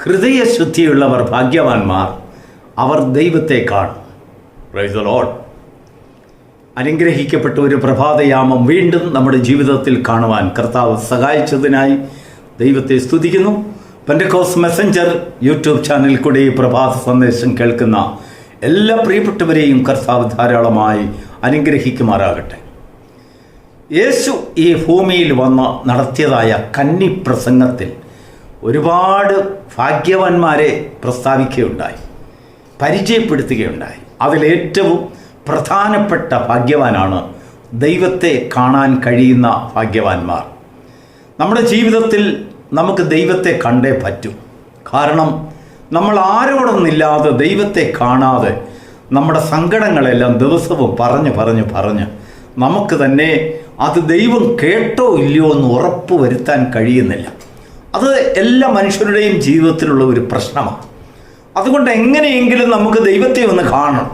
ഹൃദയശുദ്ധിയുള്ളവർ ഭാഗ്യവാന്മാർ, അവർ ദൈവത്തെ കാണും. Praise the Lord. അനുഗ്രഹിക്കപ്പെട്ട ഒരു പ്രഭാതയാമം വീണ്ടും നമ്മുടെ ജീവിതത്തിൽ കാണുവാൻ കർത്താവ് സഹായിച്ചതിനായി ദൈവത്തെ സ്തുതിക്കുന്നു. പെന്തക്കോസ്റ്റ് മെസ്സഞ്ചർ യൂട്യൂബ് ചാനലിൽ കൂടി ഈ പ്രഭാത സന്ദേശം കേൾക്കുന്ന എല്ലാ പ്രിയപ്പെട്ടവരെയും കർത്താവ് ധാരാളമായി അനുഗ്രഹിക്കുമാറാകട്ടെ. യേശു ഈ ഭൂമിയിൽ വന്ന് നടത്തിയതായ കന്നി പ്രസംഗത്തിൽ ഒരുപാട് ഭാഗ്യവാന്മാരെ പ്രസ്താവിക്കുകയുണ്ടായി, പരിചയപ്പെടുത്തുകയുണ്ടായി. അതിലേറ്റവും പ്രധാനപ്പെട്ട ഭാഗ്യവാനാണ് ദൈവത്തെ കാണാൻ കഴിയുന്ന ഭാഗ്യവാന്മാർ. നമ്മുടെ ജീവിതത്തിൽ നമുക്ക് ദൈവത്തെ കണ്ടേ പറ്റൂ. കാരണം നമ്മൾ ആരോടൊന്നില്ലാതെ ദൈവത്തെ കാണാതെ നമ്മുടെ സങ്കടങ്ങളെല്ലാം ദിവസവും പറഞ്ഞ് നമുക്ക് തന്നെ അത് ദൈവം കേട്ടോ ഇല്ലയോ എന്ന് ഉറപ്പ് വരുത്താൻ കഴിയുന്നില്ല. അത് എല്ലാ മനുഷ്യരുടെയും ജീവിതത്തിലുള്ള ഒരു പ്രശ്നമാണ്. അതുകൊണ്ട് എങ്ങനെയെങ്കിലും നമുക്ക് ദൈവത്തെ ഒന്ന് കാണണം.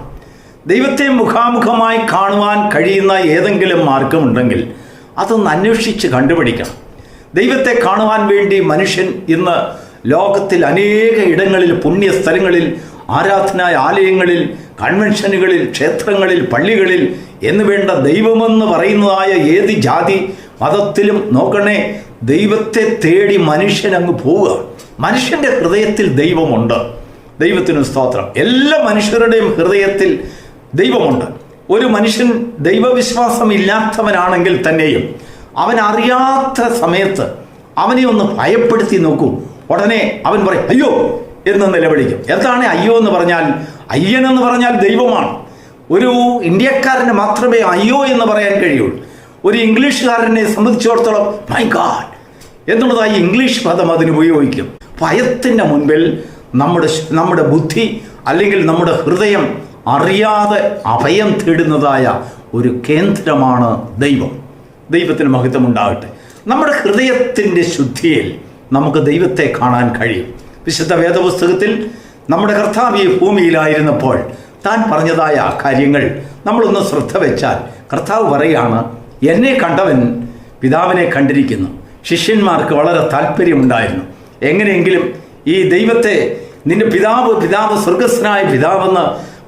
ദൈവത്തെ മുഖാമുഖമായി കാണുവാൻ കഴിയുന്ന ഏതെങ്കിലും മാർഗമുണ്ടെങ്കിൽ അതൊന്ന് അന്വേഷിച്ച് കണ്ടുപിടിക്കണം. ദൈവത്തെ കാണുവാൻ വേണ്ടി മനുഷ്യൻ ഇന്ന് ലോകത്തിൽ അനേക ഇടങ്ങളിൽ, പുണ്യസ്ഥലങ്ങളിൽ, ആരാധനാലയങ്ങളിൽ, കൺവെൻഷനുകളിൽ, ക്ഷേത്രങ്ങളിൽ, പള്ളികളിൽ എന്ന് വേണ്ട ദൈവമെന്ന് പറയുന്നതായ ഏത് ജാതി മതത്തിലും നോക്കണേ, ദൈവത്തെ തേടി മനുഷ്യൻ അങ്ങ് പോവുക. മനുഷ്യൻ്റെ ഹൃദയത്തിൽ ദൈവമുണ്ട്. ദൈവത്തിന് സ്തോത്രം. എല്ലാ മനുഷ്യരുടെയും ഹൃദയത്തിൽ ദൈവമുണ്ട്. ഒരു മനുഷ്യൻ ദൈവവിശ്വാസം ഇല്ലാത്തവനാണെങ്കിൽ തന്നെയും അവൻ അറിയാത്ത സമയത്ത് അവനെ ഒന്ന് ഭയപ്പെടുത്തി നോക്കൂ. ഉടനെ അവൻ പറയും അയ്യോ എന്ന് നിലവിളിക്കും. എന്താണ് അയ്യോ എന്ന് പറഞ്ഞാൽ? അയ്യനെന്ന് പറഞ്ഞാൽ ദൈവമാണ്. ഒരു ഇന്ത്യക്കാരന് മാത്രമേ അയ്യോ എന്ന് പറയാൻ കഴിയുള്ളൂ. ഒരു ഇംഗ്ലീഷുകാരനെ സംബന്ധിച്ചിടത്തോളം മൈ ഗാഡ് എന്നുള്ളതായി ഇംഗ്ലീഷ് പദം അതിന് ഉപയോഗിക്കും. ഭയത്തിൻ്റെ മുൻപിൽ നമ്മുടെ ബുദ്ധി അല്ലെങ്കിൽ നമ്മുടെ ഹൃദയം അറിയാതെ അഭയം തേടുന്നതായ ഒരു കേന്ദ്രമാണ് ദൈവം. ദൈവത്തിന് മഹത്വം ഉണ്ടാകട്ടെ. നമ്മുടെ ഹൃദയത്തിൻ്റെ ശുദ്ധിയിൽ നമുക്ക് ദൈവത്തെ കാണാൻ കഴിയും. വിശുദ്ധ വേദപുസ്തകത്തിൽ നമ്മുടെ കർത്താവ് ഈ ഭൂമിയിലായിരുന്നപ്പോൾ താൻ പറഞ്ഞതായ കാര്യങ്ങൾ നമ്മളൊന്ന് ശ്രദ്ധ വെച്ചാൽ കർത്താവ് പറയുകയാണ്, എന്നെ കണ്ടവൻ പിതാവിനെ കണ്ടിരിക്കുന്നു. ശിഷ്യന്മാർക്ക് വളരെ താല്പര്യമുണ്ടായിരുന്നു. എങ്ങനെയെങ്കിലും ഈ ദൈവത്തെ, നിന്റെ പിതാവ് സ്വർഗസ്ഥനായ പിതാവെന്ന്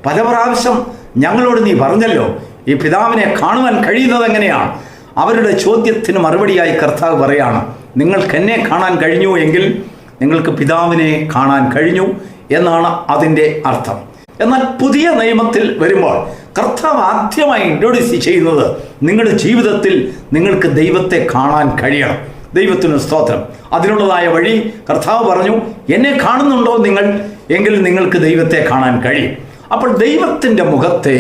പല പ്രാവശ്യം ഞങ്ങളോട് നീ പറഞ്ഞല്ലോ, ഈ പിതാവിനെ കാണുവാൻ കഴിയുന്നത് എങ്ങനെയാണ്? അവരുടെ ചോദ്യത്തിന് മറുപടിയായി കർത്താവ് പറയാണ്, നിങ്ങൾക്ക് എന്നെ കാണാൻ കഴിഞ്ഞു എങ്കിൽ നിങ്ങൾക്ക് പിതാവിനെ കാണാൻ കഴിഞ്ഞു എന്നാണ് അതിൻ്റെ അർത്ഥം. എന്നാൽ പുതിയ നിയമത്തിൽ വരുമ്പോൾ കർത്താവ് ആദ്യമായി ഇൻട്രൊഡ്യൂസ് ചെയ്യുന്നത് നിങ്ങളുടെ ജീവിതത്തിൽ നിങ്ങൾക്ക് ദൈവത്തെ കാണാൻ കഴിയണം. ദൈവത്തിന് സ്തോത്രം. അതിനുള്ളതായ വഴി കർത്താവ് പറഞ്ഞു, എന്നെ കാണുന്നുണ്ടോ നിങ്ങൾ എങ്കിൽ നിങ്ങൾക്ക് ദൈവത്തെ കാണാൻ കഴിയും. അപ്പോൾ ദൈവത്തിൻ്റെ മുഖത്തെ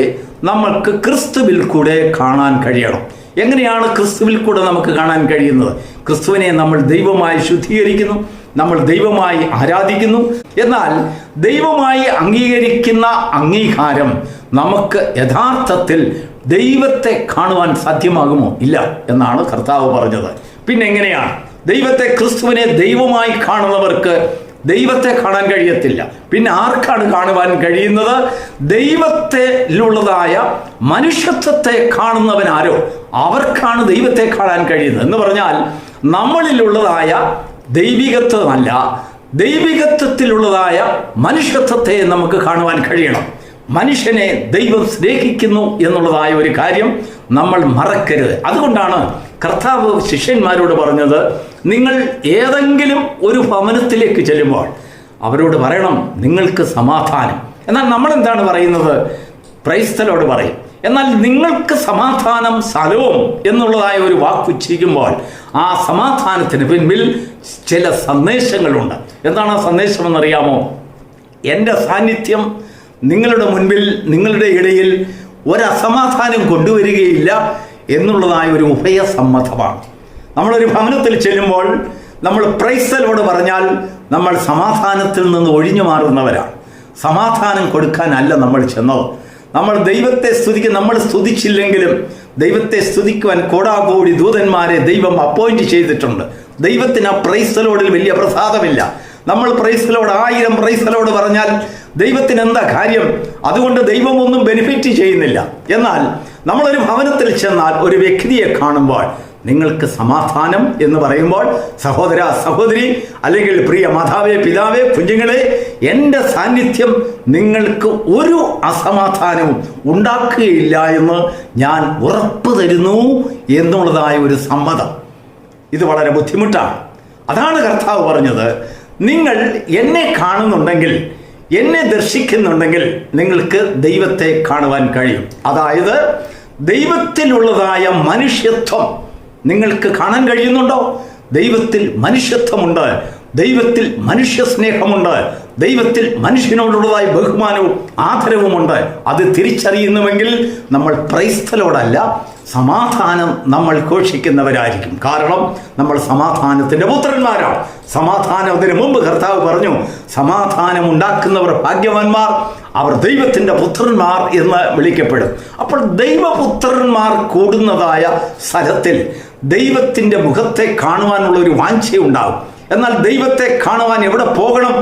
നമ്മൾക്ക് ക്രിസ്തുവിൽ കൂടെ കാണാൻ കഴിയണം. എങ്ങനെയാണ് ക്രിസ്തുവിൽ കൂടെ നമുക്ക് കാണാൻ കഴിയുന്നത്? ക്രിസ്തുവിനെ നമ്മൾ ദൈവമായി ശുദ്ധീകരിക്കുന്നു, നമ്മൾ ദൈവമായി ആരാധിക്കുന്നു. എന്നാൽ ദൈവമായി അംഗീകരിക്കുന്ന അംഗീകാരം നമുക്ക് യഥാർത്ഥത്തിൽ ദൈവത്തെ കാണുവാൻ സാധ്യമാകുമോ? ഇല്ല എന്നാണ് കർത്താവ് പറഞ്ഞത്. പിന്നെ എങ്ങനെയാണ്? ദൈവത്തെ, ക്രിസ്തുവിനെ ദൈവമായി കാണുന്നവർക്ക് ദൈവത്തെ കാണാൻ കഴിയത്തില്ല. പിന്നെ ആർക്കാണ് കാണുവാൻ കഴിയുന്നത്? ദൈവത്തിലുള്ളതായ മനുഷ്യത്വത്തെ കാണുന്നവനാരോ അവർക്കാണ് ദൈവത്തെ കാണാൻ കഴിയുന്നത്. എന്ന് പറഞ്ഞാൽ നമ്മളിലുള്ളതായ ദൈവികത്വമല്ല, ദൈവികത്വത്തിലുള്ളതായ മനുഷ്യത്വത്തെ നമുക്ക് കാണുവാൻ കഴിയണം. മനുഷ്യനെ ദൈവം സ്നേഹിക്കുന്നു എന്നുള്ളതായ ഒരു കാര്യം നമ്മൾ മറക്കരുത്. അതുകൊണ്ടാണ് കർത്താവ് ശിഷ്യന്മാരോട് പറഞ്ഞത്, നിങ്ങൾ ഏതെങ്കിലും ഒരു ഭവനത്തിലേക്ക് ചെല്ലുമ്പോൾ അവരോട് പറയണം നിങ്ങൾക്ക് സമാധാനം. എന്നാൽ നമ്മൾ എന്താണ് പറയുന്നത്? ക്രൈസ്തലോട് പറയും. എന്നാൽ നിങ്ങൾക്ക് സമാധാനം സലോം എന്നുള്ളതായ ഒരു വാക്കുച്ചരിക്കുമ്പോൾ ആ സമാധാനത്തിന് പിൻപിൽ ചില സന്ദേശങ്ങളുണ്ട്. എന്താണ് ആ സന്ദേശമെന്നറിയാമോ? എൻ്റെ സാന്നിധ്യം നിങ്ങളുടെ മുൻപിൽ, നിങ്ങളുടെ ഇടയിൽ ഒരസമാധാനം കൊണ്ടുവരികയില്ല എന്നുള്ളതായ ഒരു ഉഭയസമ്മതമാണ്. നമ്മളൊരു ഭവനത്തിൽ ചെല്ലുമ്പോൾ നമ്മൾ പ്രൈസലോട് പറഞ്ഞാൽ നമ്മൾ സമാധാനത്തിൽ നിന്ന് ഒഴിഞ്ഞു മാറുന്നവരാണ്. സമാധാനം കൊടുക്കാനല്ല നമ്മൾ ചെന്നത്. നമ്മൾ ദൈവത്തെ നമ്മൾ സ്തുതിച്ചില്ലെങ്കിലും ദൈവത്തെ സ്തുതിക്കുവാൻ കോടാകോടി ദൂതന്മാരെ ദൈവം അപ്പോയിന്റ് ചെയ്തിട്ടുണ്ട്. ദൈവത്തിന് ആ പ്രൈസലോടിൽ വലിയ പ്രസാദമില്ല. നമ്മൾ പ്രൈസലോട് 1000 പ്രൈസലോട് പറഞ്ഞാൽ ദൈവത്തിന് എന്താ കാര്യം? അതുകൊണ്ട് ദൈവമൊന്നും ബെനിഫിറ്റ് ചെയ്യുന്നില്ല. എന്നാൽ നമ്മളൊരു ഭവനത്തിൽ ചെന്നാൽ ഒരു വ്യക്തിയെ കാണുമ്പോൾ നിങ്ങൾക്ക് സമാധാനം എന്ന് പറയുമ്പോൾ സഹോദര സഹോദരി അല്ലെങ്കിൽ പ്രിയ മാതാവേ പിതാവേ കുഞ്ഞുങ്ങളെ, എൻ്റെ സാന്നിധ്യം നിങ്ങൾക്ക് ഒരു അസമാധാനവും ഉണ്ടാക്കുകയില്ല എന്ന് ഞാൻ ഉറപ്പ് തരുന്നു എന്നുള്ളതായ ഒരു സമ്മതം. ഇത് വളരെ ബുദ്ധിമുട്ടാണ്. അതാണ് കർത്താവ് പറഞ്ഞത്, നിങ്ങൾ എന്നെ കാണുന്നുണ്ടെങ്കിൽ, എന്നെ ദർശിക്കുന്നുണ്ടെങ്കിൽ നിങ്ങൾക്ക് ദൈവത്തെ കാണുവാൻ കഴിയും. അതായത് ദൈവത്തിലുള്ളതായ മനുഷ്യത്വം നിങ്ങൾക്ക് കാണാൻ കഴിയുന്നുണ്ടോ? ദൈവത്തിൽ മനുഷ്യത്വമുണ്ട്, ദൈവത്തിൽ മനുഷ്യ സ്നേഹമുണ്ട്, ദൈവത്തിൽ മനുഷ്യനോടുള്ളതായ ബഹുമാനവും ആദരവുമുണ്ട്. അത് തിരിച്ചറിയുന്നുവെങ്കിൽ നമ്മൾ ക്രൈസ്തലോടല്ല, സമാധാനം നമ്മൾ ഘോഷിക്കുന്നവരായിരിക്കും. കാരണം നമ്മൾ സമാധാനത്തിൻ്റെ പുത്രന്മാരാണ്. സമാധാനത്തിന് മുമ്പ് കർത്താവ് പറഞ്ഞു, സമാധാനം ഉണ്ടാക്കുന്നവർ ഭാഗ്യവാന്മാർ, അവർ ദൈവത്തിൻ്റെ പുത്രന്മാർ എന്ന് വിളിക്കപ്പെടും. അപ്പോൾ ദൈവപുത്രന്മാർ കൂടുന്നതായ സ്ഥലത്തിൽ ദൈവത്തിൻ്റെ മുഖത്തെ കാണുവാനുള്ള ഒരു വാഞ്ചയുണ്ടാകും. എന്നാൽ ദൈവത്തെ കാണുവാൻ എവിടെ പോകണം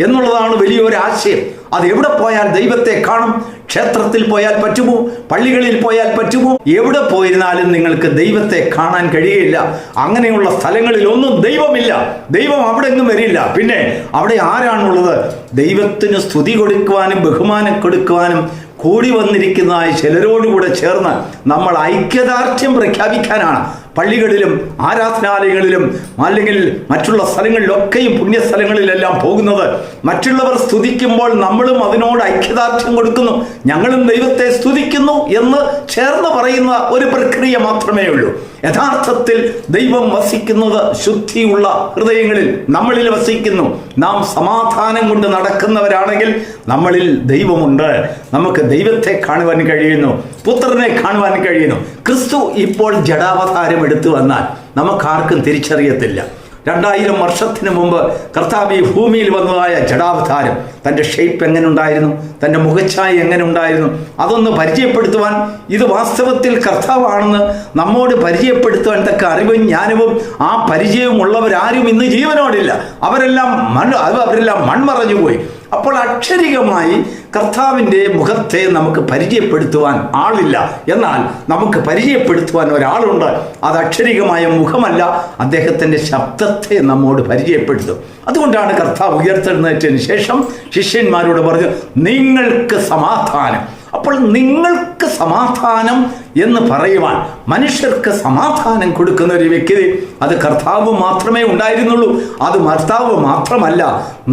എന്നുള്ളതാണ് വലിയൊരു ആശയം. അത് എവിടെ പോയാൽ ദൈവത്തെ കാണും? ക്ഷേത്രത്തിൽ പോയാൽ പറ്റുമോ? പള്ളികളിൽ പോയാൽ പറ്റുമോ? എവിടെ പോയിരുന്നാലും നിങ്ങൾക്ക് ദൈവത്തെ കാണാൻ കഴിയില്ല. അങ്ങനെയുള്ള സ്ഥലങ്ങളിൽ ഒന്നും ദൈവമില്ല. ദൈവം അവിടെ എങ്ങും വരില്ല. പിന്നെ അവിടെ ആരാണുള്ളത്? ദൈവത്തിന് സ്തുതി കൊടുക്കുവാനും ബഹുമാനം കൊടുക്കുവാനും കൂടി വന്നിരിക്കുന്നതായ ചിലരോടുകൂടെ ചേർന്ന് നമ്മൾ ഐക്യദാർഢ്യം പ്രഖ്യാപിക്കാനാണ് പള്ളികളിലും ആരാധനാലയങ്ങളിലും അല്ലെങ്കിൽ മറ്റുള്ള സ്ഥലങ്ങളിലൊക്കെയും പുണ്യസ്ഥലങ്ങളിലെല്ലാം പോകുന്നത്. മറ്റുള്ളവർ സ്തുതിക്കുമ്പോൾ നമ്മളും അതിനോട് ഐക്യദാർഢ്യം കൊടുക്കുന്നു, ഞങ്ങളും ദൈവത്തെ സ്തുതിക്കുന്നു എന്ന് ചേർന്ന് പറയുന്ന ഒരു പ്രക്രിയ മാത്രമേ ഉള്ളൂ. യഥാർത്ഥത്തിൽ ദൈവം വസിക്കുന്നത് ശുദ്ധിയുള്ള ഹൃദയങ്ങളിൽ നമ്മളിൽ വസിക്കുന്നു. നാം സമാധാനം കൊണ്ട് നടക്കുന്നവരാണെങ്കിൽ നമ്മളിൽ ദൈവമുണ്ട്. നമുക്ക് ദൈവത്തെ കാണുവാൻ കഴിയുന്നു, പുത്രനെ കാണുവാൻ കഴിയുന്നു. ക്രിസ്തു ഇപ്പോൾ ജഡാവതാരം എടുത്തു വന്നാൽ നമുക്കാർക്കും തിരിച്ചറിയത്തില്ല. 2000 വർഷത്തിന് മുമ്പ് കർത്താവ് ഈ ഭൂമിയിൽ വന്നതായ ജഡാവതാരം, തൻ്റെ ഷേപ്പ് എങ്ങനെ ഉണ്ടായിരുന്നു, തൻ്റെ മുഖച്ഛായ എങ്ങനെ ഉണ്ടായിരുന്നു, അതൊന്ന് പരിചയപ്പെടുത്തുവാൻ, ഇത് വാസ്തവത്തിൽ കർത്താവാണെന്ന് നമ്മോട് പരിചയപ്പെടുത്തുവാൻ തക്ക അറിവും ജ്ഞാനവും ആ പരിചയവും ഉള്ളവരാരും ഇന്ന് ജീവനോടില്ല. അവരെല്ലാം മൺമറഞ്ഞുപോയി. അപ്പോൾ അക്ഷരികമായി കർത്താവിൻ്റെ മുഖത്തെ നമുക്ക് പരിചയപ്പെടുത്തുവാൻ ആളില്ല. എന്നാൽ നമുക്ക് പരിചയപ്പെടുത്തുവാൻ ഒരാളുണ്ട്. അത് അക്ഷരികമായ മുഖമല്ല, അദ്ദേഹത്തിൻ്റെ ശബ്ദത്തെ നമ്മോട് പരിചയപ്പെടുത്തും. അതുകൊണ്ടാണ് കർത്താവ് ഉയർത്തെഴുന്നേറ്റതിന് ശേഷം ശിഷ്യന്മാരോട് പറഞ്ഞു, നിങ്ങൾക്ക് സമാധാനം. അപ്പോൾ നിങ്ങൾക്ക് സമാധാനം എന്ന് പറയുവാൻ, മനുഷ്യർക്ക് സമാധാനം കൊടുക്കുന്ന ഒരു വ്യക്തി അത് കർത്താവ് മാത്രമേ ഉണ്ടായിരുന്നുള്ളൂ. അത് കർത്താവ് മാത്രമല്ല,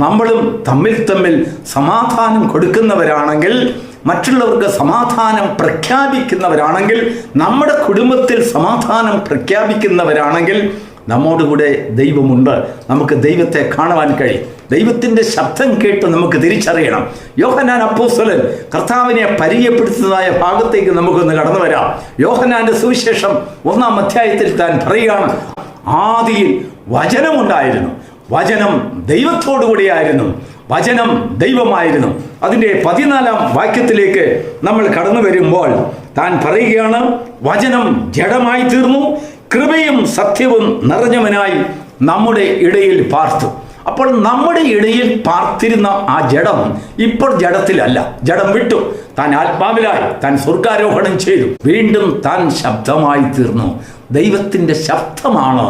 നമ്മളും തമ്മിൽ സമാധാനം കൊടുക്കുന്നവരാണെങ്കിൽ, മറ്റുള്ളവർക്ക് സമാധാനം പ്രഖ്യാപിക്കുന്നവരാണെങ്കിൽ, നമ്മുടെ കുടുംബത്തിൽ സമാധാനം പ്രഖ്യാപിക്കുന്നവരാണെങ്കിൽ നമ്മോടുകൂടെ ദൈവമുണ്ട്. നമുക്ക് ദൈവത്തെ കാണുവാൻ കഴിയും. ദൈവത്തിൻ്റെ ശബ്ദം കേട്ട് നമുക്ക് തിരിച്ചറിയണം. യോഹന്നാൻ അപ്പോസ്തലൻ കർത്താവിനെ പരിചയപ്പെടുത്തുന്നതായ ഭാഗത്തേക്ക് നമുക്കൊന്ന് കടന്നു വരാം. യോഹന്നാന്റെ സുവിശേഷം 1-ാം അധ്യായത്തിൽ താൻ പറയുകയാണ്, ആദിയിൽ വചനമുണ്ടായിരുന്നു, വചനം ദൈവത്തോടു കൂടിയായിരുന്നു, വചനം ദൈവമായിരുന്നു. അതിൻ്റെ 14-ാം വാക്യത്തിലേക്ക് നമ്മൾ കടന്നു വരുമ്പോൾ താൻ പറയുകയാണ്, വചനം ജഡമായി തീർന്നു, കൃപയും സത്യവും നിറഞ്ഞവനായി നമ്മുടെ ഇടയിൽ പാർത്തു. അപ്പോൾ നമ്മുടെ ഇടയിൽ പാർത്തിരുന്ന ആ ജഡം ഇപ്പോൾ ജഡത്തിലല്ല, ജഡം വിട്ടു. താൻ ആത്മാവിലായി, താൻ സ്വർഗാരോഹണം ചെയ്തു. വീണ്ടും താൻ ശബ്ദമായി തീർന്നു. ദൈവത്തിൻ്റെ ശബ്ദമാണ്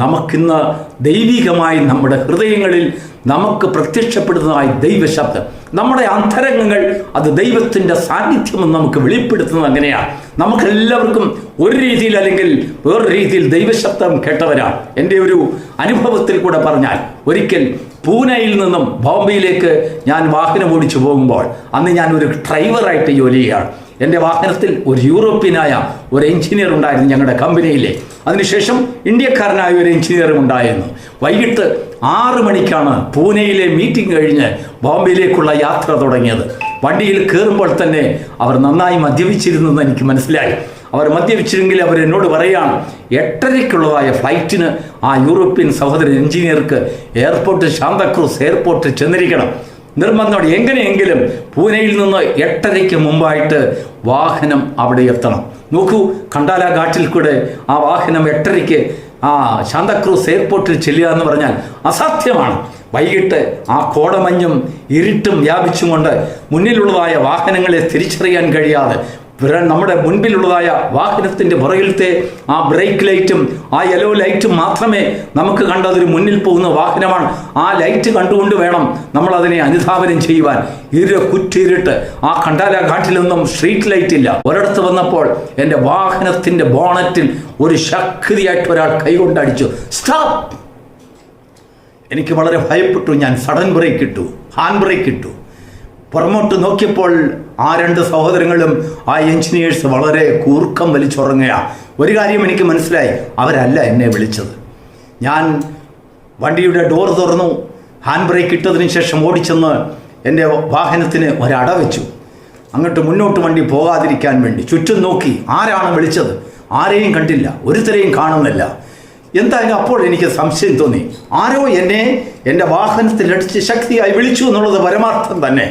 നമുക്കിന്ന് ദൈവികമായി നമ്മുടെ ഹൃദയങ്ങളിൽ നമുക്ക് പ്രത്യക്ഷപ്പെടുന്നതായി ദൈവശബ്ദം. നമ്മുടെ അന്തരംഗങ്ങൾ അത് ദൈവത്തിൻ്റെ സാന്നിധ്യമെന്ന് നമുക്ക് വെളിപ്പെടുത്തുന്നത് അങ്ങനെയാണ്. നമുക്കെല്ലാവർക്കും ഒരു രീതിയിൽ അല്ലെങ്കിൽ വേറൊരു രീതിയിൽ ദൈവശബ്ദം കേട്ടവരാണ്. എൻ്റെ ഒരു അനുഭവത്തിൽ കൂടെ പറഞ്ഞാൽ, ഒരിക്കൽ പൂനെയിൽ നിന്നും ബോംബെയിലേക്ക് ഞാൻ വാഹനം ഓടിച്ചു പോകുമ്പോൾ, അന്ന് ഞാൻ ഒരു ഡ്രൈവറായിട്ട് ജോലി ചെയ്യുകയാണ്. എൻ്റെ വാഹനത്തിൽ ഒരു യൂറോപ്യനായ ഒരു എഞ്ചിനീയർ ഉണ്ടായിരുന്നു ഞങ്ങളുടെ കമ്പനിയിലെ. അതിനുശേഷം ഇന്ത്യക്കാരനായ ഒരു എഞ്ചിനീയറും ഉണ്ടായിരുന്നു. വൈകിട്ട് 6 മണിക്കാണ് പൂനെയിലെ മീറ്റിംഗ് കഴിഞ്ഞ് ബോംബെയിലേക്കുള്ള യാത്ര തുടങ്ങിയത്. വണ്ടിയിൽ കയറുമ്പോൾ തന്നെ അവർ നന്നായി മദ്യപിച്ചിരുന്നെന്ന് എനിക്ക് മനസ്സിലായി. അവർ മദ്യപിച്ചിരുന്നെങ്കിൽ അവർ എന്നോട് പറയുകയാണ്, 8:30-ക്കുള്ളതായ ഫ്ലൈറ്റിന് ആ യൂറോപ്യൻ സഹോദരൻ എഞ്ചിനീയർക്ക് സാന്താക്രൂസ് എയർപോർട്ടിൽ ചെന്നിരിക്കണം. നിർബന്ധമാണ്, എങ്ങനെയെങ്കിലും പൂനെയിൽ നിന്ന് 8:30-ക്ക് മുമ്പായിട്ട് വാഹനം അവിടെ എത്തണം. നോക്കൂ, കണ്ടാല ഘാട്ടിൽ കൂടെ ആ വാഹനം 8:30-ക്ക് ആ സാന്താക്രൂസ് എയർപോർട്ടിൽ ചെല്ലുക എന്ന് പറഞ്ഞാൽ അസാധ്യമാണ്. വൈകിട്ട് ആ കോടമഞ്ഞും ഇരുട്ടും വ്യാപിച്ചുകൊണ്ട് മുന്നിലുള്ളതായ വാഹനങ്ങളെ തിരിച്ചറിയാൻ കഴിയാതെ നമ്മുടെ മുൻപിലുള്ളതായ വാഹനത്തിൻ്റെ പുറകിലത്തെ ആ ബ്രേക്ക് ലൈറ്റും ആ യെല്ലോ ലൈറ്റും മാത്രമേ നമുക്ക് കണ്ടതൊരു മുന്നിൽ പോകുന്ന വാഹനമാണ്. ആ ലൈറ്റ് കണ്ടുകൊണ്ട് വേണം നമ്മൾ അതിനെ അനുധാവനം ചെയ്യുവാൻ. കുറ്റിരുട്ട്, ആ കണ്ടാല കാട്ടിലൊന്നും സ്ട്രീറ്റ് ലൈറ്റ് ഇല്ല. ഒരിടത്ത് വന്നപ്പോൾ എൻ്റെ വാഹനത്തിൻ്റെ ബോണറ്റിൽ ഒരു ശക്തിയായിട്ട് ഒരാൾ കൈകൊണ്ടടിച്ചു. സ്റ്റോപ്പ്! എനിക്ക് വളരെ ഭയപ്പെട്ടു. ഞാൻ സഡൻ ബ്രേക്ക് ഇട്ടു, ഹാൻഡ് ബ്രേക്ക് ഇട്ടു. പുറമോട്ട് നോക്കിയപ്പോൾ ആ രണ്ട് സഹോദരങ്ങളും ആ എഞ്ചിനീയേഴ്സ് വളരെ കൂർക്കം വലിച്ചുറങ്ങുകയാണ്. ഒരു കാര്യം എനിക്ക് മനസ്സിലായി, അവരല്ല എന്നെ വിളിച്ചത്. ഞാൻ വണ്ടിയുടെ ഡോർ തുറന്നു, ഹാൻഡ് ബ്രേക്ക് ഇട്ടതിന് ശേഷം ഓടിച്ചെന്ന് എൻ്റെ വാഹനത്തിന് ഒരട വെച്ചു. അങ്ങോട്ട് മുന്നോട്ട് വണ്ടി പോകാതിരിക്കാൻ വേണ്ടി ചുറ്റും നോക്കി. ആരാണ് വിളിച്ചത്? ആരെയും കണ്ടില്ല, ഒരുത്തരെയും കാണുന്നില്ല. എന്തായാലും അപ്പോൾ എനിക്ക് സംശയം തോന്നി, ആരോ എന്നെ എൻ്റെ വാഹനത്തിലടിച്ച് ശക്തിയായി വിളിച്ചു എന്നുള്ളത് പരമാർത്ഥം തന്നെ.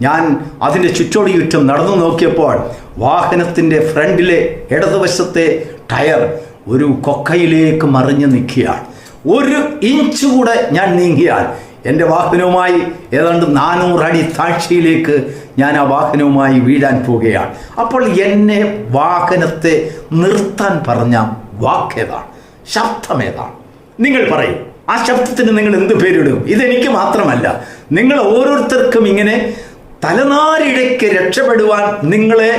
ഞാൻ അതിൻ്റെ ചുറ്റോടിയുറ്റം നടന്നു നോക്കിയപ്പോൾ വാഹനത്തിൻ്റെ ഫ്രണ്ടിലെ ഇടതുവശത്തെ ടയർ ഒരു കൊക്കയിലേക്ക് മറിഞ്ഞ് നിൽക്കുകയാണ്. 1 ഇഞ്ച് കൂടെ ഞാൻ നീങ്ങിയാൽ എൻ്റെ വാഹനവുമായി ഏതാണ്ട് 400 അടി താഴ്ചയിലേക്ക് ഞാൻ ആ വാഹനവുമായി വീഴാൻ പോവുകയാണ്. അപ്പോൾ എന്നെ വാഹനത്തെ നിർത്താൻ പറഞ്ഞ വാക്കേതാണ്? ശബ്ദമേതാണ്? നിങ്ങൾ പറയും. ആ ശബ്ദത്തിന് നിങ്ങൾ എന്ത് പേരിടും? ഇതെനിക്ക് മാത്രമല്ല, നിങ്ങൾ ഓരോരുത്തർക്കും ഇങ്ങനെ തലനാരിഴയ്ക്ക് രക്ഷപ്പെടുവാൻ നിങ്ങളെ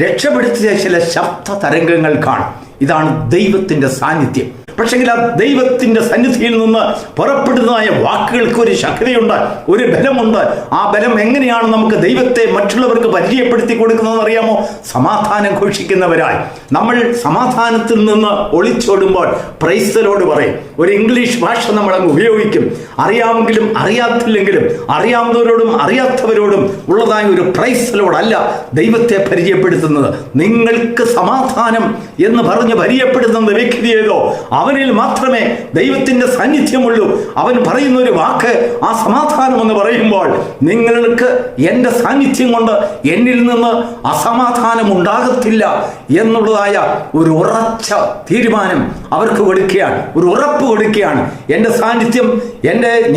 രക്ഷപ്പെടുത്തിയ ചില ശബ്ദ തരംഗങ്ങൾ കാണും. ഇതാണ് ദൈവത്തിൻ്റെ സാന്നിധ്യം. പക്ഷെങ്കിൽ ആ ദൈവത്തിൻ്റെ സന്നിധിയിൽ നിന്ന് പുറപ്പെടുന്നതായ വാക്കുകൾക്ക് ഒരു ശക്തിയുണ്ട്, ഒരു ബലമുണ്ട്. ആ ബലം എങ്ങനെയാണ് നമുക്ക് ദൈവത്തെ മറ്റുള്ളവർക്ക് പരിചയപ്പെടുത്തി കൊടുക്കുന്നതെന്ന് അറിയാമോ? സമാധാനം ഘോഷിക്കുന്നവരായി. നമ്മൾ സമാധാനത്തിൽ നിന്ന് ഒളിച്ചോടുമ്പോൾ പ്രൈസ് ദി ലോർഡ് പറയും. ഒരു ഇംഗ്ലീഷ് ഭാഷ നമ്മൾ അങ്ങ് ഉപയോഗിക്കും. അറിയാമെങ്കിലും അറിയാത്തില്ലെങ്കിലും അറിയാവുന്നവരോടും അറിയാത്തവരോടും ഉള്ളതായ ഒരു പ്രൈസ് ദി ലോർഡ് അല്ല ദൈവത്തെ പരിചയപ്പെടുത്തുന്നത്. നിങ്ങൾക്ക് സമാധാനം എന്ന് പറഞ്ഞ് പരിചയപ്പെടുത്തുന്ന വ്യക്തി ഏതോ അവനിൽ മാത്രമേ ദൈവത്തിൻ്റെ സാന്നിധ്യമുള്ളൂ. അവൻ പറയുന്ന ഒരു വാക്ക് ആ സമാധാനം എന്ന് പറയുമ്പോൾ നിങ്ങൾക്ക് എൻ്റെ സാന്നിധ്യം കൊണ്ട് എന്നിൽ നിന്ന് അസമാധാനം ഉണ്ടാകത്തില്ല എന്നുള്ളതായ ഒരു ഉറച്ച തീരുമാനം അവർക്ക് കൊടുക്കുകയാണ്, ഒരു ഉറപ്പ് കൊടുക്കുകയാണ്. എൻ്റെ സാന്നിധ്യം,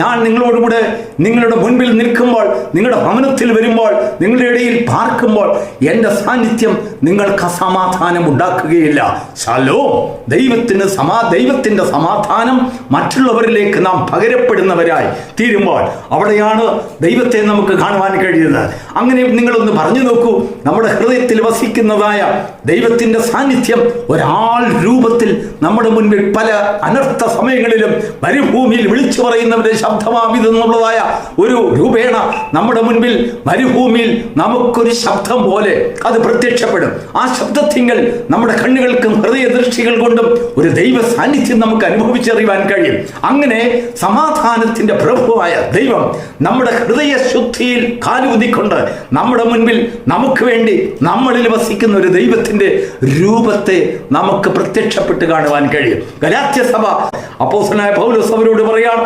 ഞാൻ നിങ്ങളോടുകൂടെ നിങ്ങളുടെ മുൻപിൽ നിൽക്കുമ്പോൾ, നിങ്ങളുടെ ഭവനത്തിൽ വരുമ്പോൾ, നിങ്ങളുടെ ഇടയിൽ പാർക്കുമ്പോൾ എൻ്റെ സാന്നിധ്യം നിങ്ങൾക്ക് അസമാധാനം ഉണ്ടാക്കുകയില്ല. ശലോം! ദൈവത്തിൻ്റെ സമാധാനം മറ്റുള്ളവരിലേക്ക് നാം പകരപ്പെടുന്നവരായി തീരുമ്പോൾ അവിടെയാണ് ദൈവത്തെ നമുക്ക് കാണുവാൻ കഴിയുന്നത്. അങ്ങനെ നിങ്ങളൊന്ന് പറഞ്ഞു നോക്കൂ, നമ്മുടെ ഹൃദയത്തിൽ വസിക്കുന്നതായ ദൈവത്തിൻ്റെ സാന്നിധ്യം ഒരാൾ രൂപത്തിൽ നമ്മുടെ മുൻപിൽ പല അനർത്ഥ സമയങ്ങളിലും മരുഭൂമിയിൽ വിളിച്ചു പറയുന്നവരുടെ ശബ്ദമാവിതെന്നുള്ളതായ ഒരു രൂപേണ നമ്മുടെ മുൻപിൽ മരുഭൂമിയിൽ നമുക്കൊരു ശബ്ദം പോലെ അത് പ്രത്യക്ഷപ്പെടും. ആ ശബ്ദത്തിങ്കൽ നമ്മുടെ കണ്ണുകൾക്കും ഹൃദയദൃഷ്ടികൾ കൊണ്ടും ഒരു ദൈവ സാന്നിധ്യം നമുക്ക് അനുഭവിച്ചറിയുവാൻ കഴിയും. അങ്ങനെ സമാധാനത്തിൻ്റെ പ്രഭുവായ ദൈവം നമ്മുടെ ഹൃദയ ശുദ്ധിയിൽ കാലൂതിക്കൊണ്ട് നമ്മുടെ മുൻപിൽ നമുക്ക് വേണ്ടി നമ്മളിൽ വസിക്കുന്ന ഒരു ദൈവത്തിൻ്റെ രൂപത്തെ നമുക്ക് പ്രത്യക്ഷപ്പെട്ട് കാണുവാൻ കഴിയും. ഗലാത്യ സഭ അപ്പോസ്തലനായ പൗലോസ് അവരോട് പറയാണ്,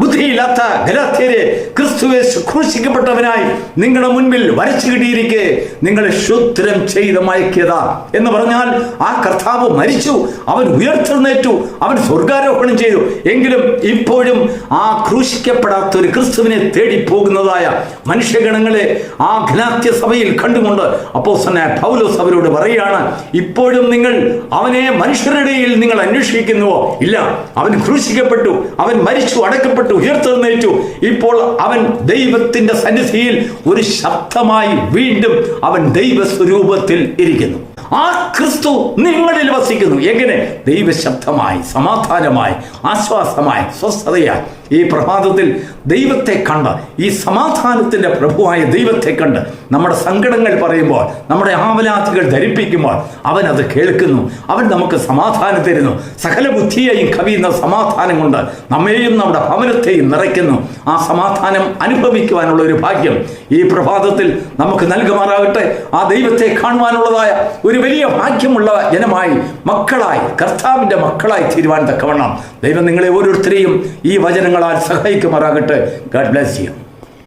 ബുദ്ധിയില്ലാത്ത ഗലാത്യരെ, ക്രിസ്തുയേശു ക്രൂശിക്കപ്പെട്ടവനായി നിങ്ങളുടെ മുൻപിൽ വരച്ചു കിട്ടിയിരിക്കെ നിങ്ങളെ ശുദ്ധം ചെയ്ത് മയക്കിയതാ എന്ന് പറഞ്ഞാൽ ആ കർത്താവ് മരിച്ചു, അവൻ ഉയർത്തെഴുന്നേറ്റു, അവൻ സ്വർഗാരോഹണം ചെയ്തു. എങ്കിലും ഇപ്പോഴും ആ ക്രൂശിക്കപ്പെടാത്ത ഒരു ക്രിസ്തുവിനെ തേടി പോകുന്നതായ മനുഷ്യഗണങ്ങളെ ആ ഗലാത്യ സഭയിൽ കണ്ടുകൊണ്ട് അപ്പോസ്തലനായ പൗലോസ് അവരോട് പറയുകയാണ്, ഇപ്പോഴും നിങ്ങൾ അവനെ മനുഷ്യരുടെ ഇടയിൽ നിങ്ങൾ അന്വേഷിക്കുന്നുവോ? ഇല്ല, അവൻ ക്രൂശിക്കപ്പെട്ടു, അവൻ മരിച്ചു, അടക്കപ്പെട്ടു, ഉയർത്തെഴുന്നേറ്റു. ഇപ്പോൾ അവൻ ദൈവത്തിന്റെ സന്നിധിയിൽ ഒരു ശബ്ദമായി വീണ്ടും അവൻ ദൈവസ്വരൂപത്തിൽ ഇരിക്കുന്നു. ആ ക്രിസ്തു നിങ്ങളിൽ വസിക്കുന്നു. എങ്ങനെ? ദൈവശബ്ദമായി, സമാധാനമായി, ആശ്വാസമായി, സ്വസ്ഥതയായി. ഈ പ്രഭാതത്തിൽ ദൈവത്തെ കണ്ട്, ഈ സമാധാനത്തിൻ്റെ പ്രഭുവായ ദൈവത്തെ കണ്ട് നമ്മുടെ സങ്കടങ്ങൾ പറയുമ്പോൾ, നമ്മുടെ ആവലാതികൾ ധരിപ്പിക്കുമ്പോൾ അവൻ അത് കേൾക്കുന്നു. അവൻ നമുക്ക് സമാധാനം തരുന്നു. സകല ബുദ്ധിയെയും കവിയുന്ന സമാധാനം കൊണ്ട് നമ്മെയും നമ്മുടെ ഭവനത്തെയും നിറയ്ക്കുന്നു. ആ സമാധാനം അനുഭവിക്കുവാനുള്ള ഒരു ഭാഗ്യം ഈ പ്രഭാതത്തിൽ നമുക്ക് നൽകുമാറാകട്ടെ. ആ ദൈവത്തെ കാണുവാനുള്ളതായ ഒരു വലിയ ഭാഗ്യമുള്ള ജനമായി, മക്കളായി, കർത്താവിൻ്റെ മക്കളായി തീരുവാൻ തക്കവണ്ണം ദൈവം നിങ്ങളെ ഓരോരുത്തരെയും ഈ വചനങ്ങളാൽ സഹായിക്കുമാറാകട്ടെ. God bless you.